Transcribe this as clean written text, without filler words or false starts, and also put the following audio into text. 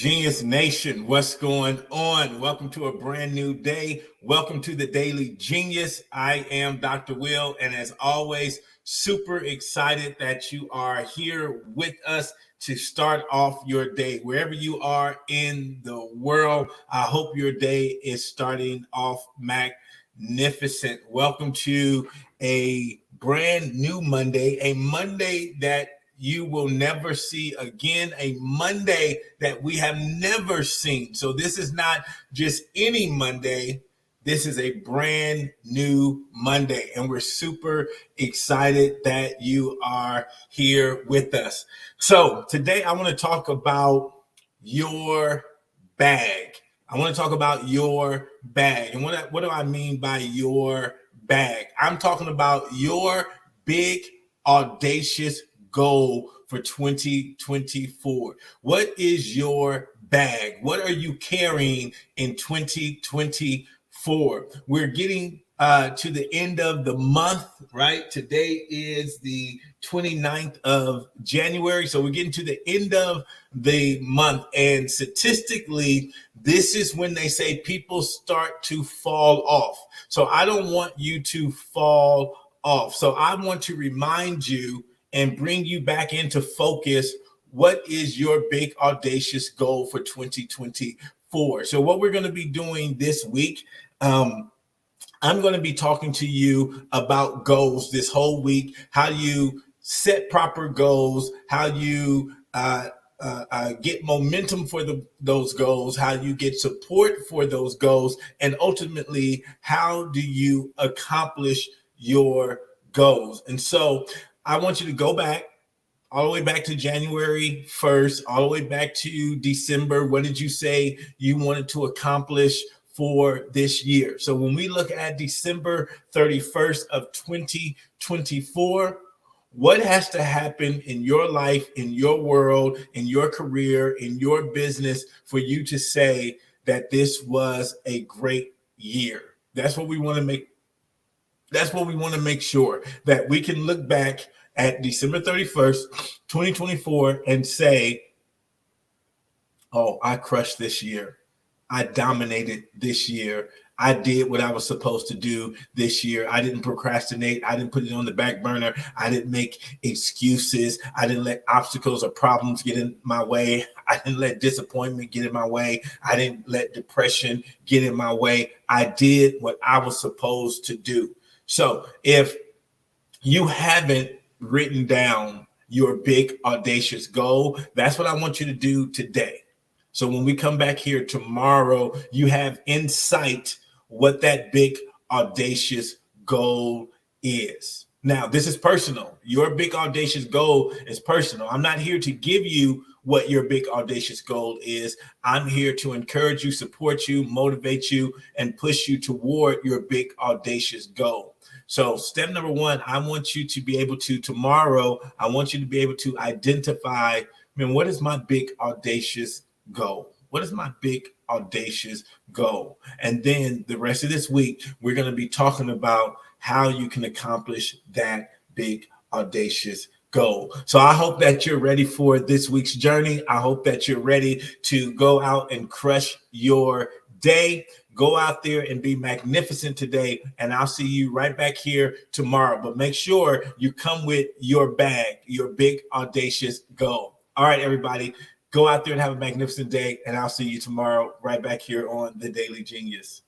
Genius Nation, what's going on? Welcome to a brand new day. Welcome to the Daily Genius. I am Dr. Will, and as always, super excited that you are here with us to start off your day. Wherever you are in the world, I hope your day is starting off magnificent. Welcome to a brand new Monday, a Monday that you will never see again, a Monday that we have never seen. So this is not just any Monday. This is a brand new Monday, and we're super excited that you are here with us. So today I want to talk about your bag. I want to talk about your bag. And what do I mean by your bag? I'm talking about your big, audacious goal for 2024. What is your bag? What are you carrying in 2024? We're getting to the end of the month, right? Today is the 29th of January. So we're getting to the end of the month. And statistically, this is when they say people start to fall off. So I don't want you to fall off. So I want to remind you and bring you back into focus. What is your big audacious goal for 2024? So what we're going to be doing this week, I'm going to be talking to you about goals this whole week, how you set proper goals, how you get momentum for those goals, how you get support for those goals, and ultimately, how do you accomplish your goals? And so I want you to go back all the way back to January 1st, all the way back to December. What did you say you wanted to accomplish for this year? So when we look at December 31st of 2024, what has to happen in your life, in your world, in your career, in your business for you to say that this was a great year? That's what we want to make. That's what we want to make sure that we can look back at December 31st, 2024 and say, oh, I crushed this year. I dominated this year. I did what I was supposed to do this year. I didn't procrastinate. I didn't put it on the back burner. I didn't make excuses. I didn't let obstacles or problems get in my way. I didn't let disappointment get in my way. I didn't let depression get in my way. I did what I was supposed to do. So if you haven't written down your big audacious goal, that's what I want you to do today. So when we come back here tomorrow, you have insight what that big audacious goal is. Now, this is personal. Your big audacious goal is personal. I'm not here to give you what your big audacious goal is. I'm here to encourage you, support you, motivate you, and push you toward your big audacious goal. So step number one, I want you to be able to tomorrow, I want you to be able to identify, what is my big audacious goal? What is my big audacious goal? And then the rest of this week, we're going to be talking about how you can accomplish that big audacious goal. So I hope that you're ready for this week's journey. I hope that you're ready to go out and crush your day. Go out there and be magnificent today, and I'll see you right back here tomorrow. But make sure you come with your bag, your big audacious goal. All right, everybody, go out there and have a magnificent day, and I'll see you tomorrow right back here on The Daily Genius.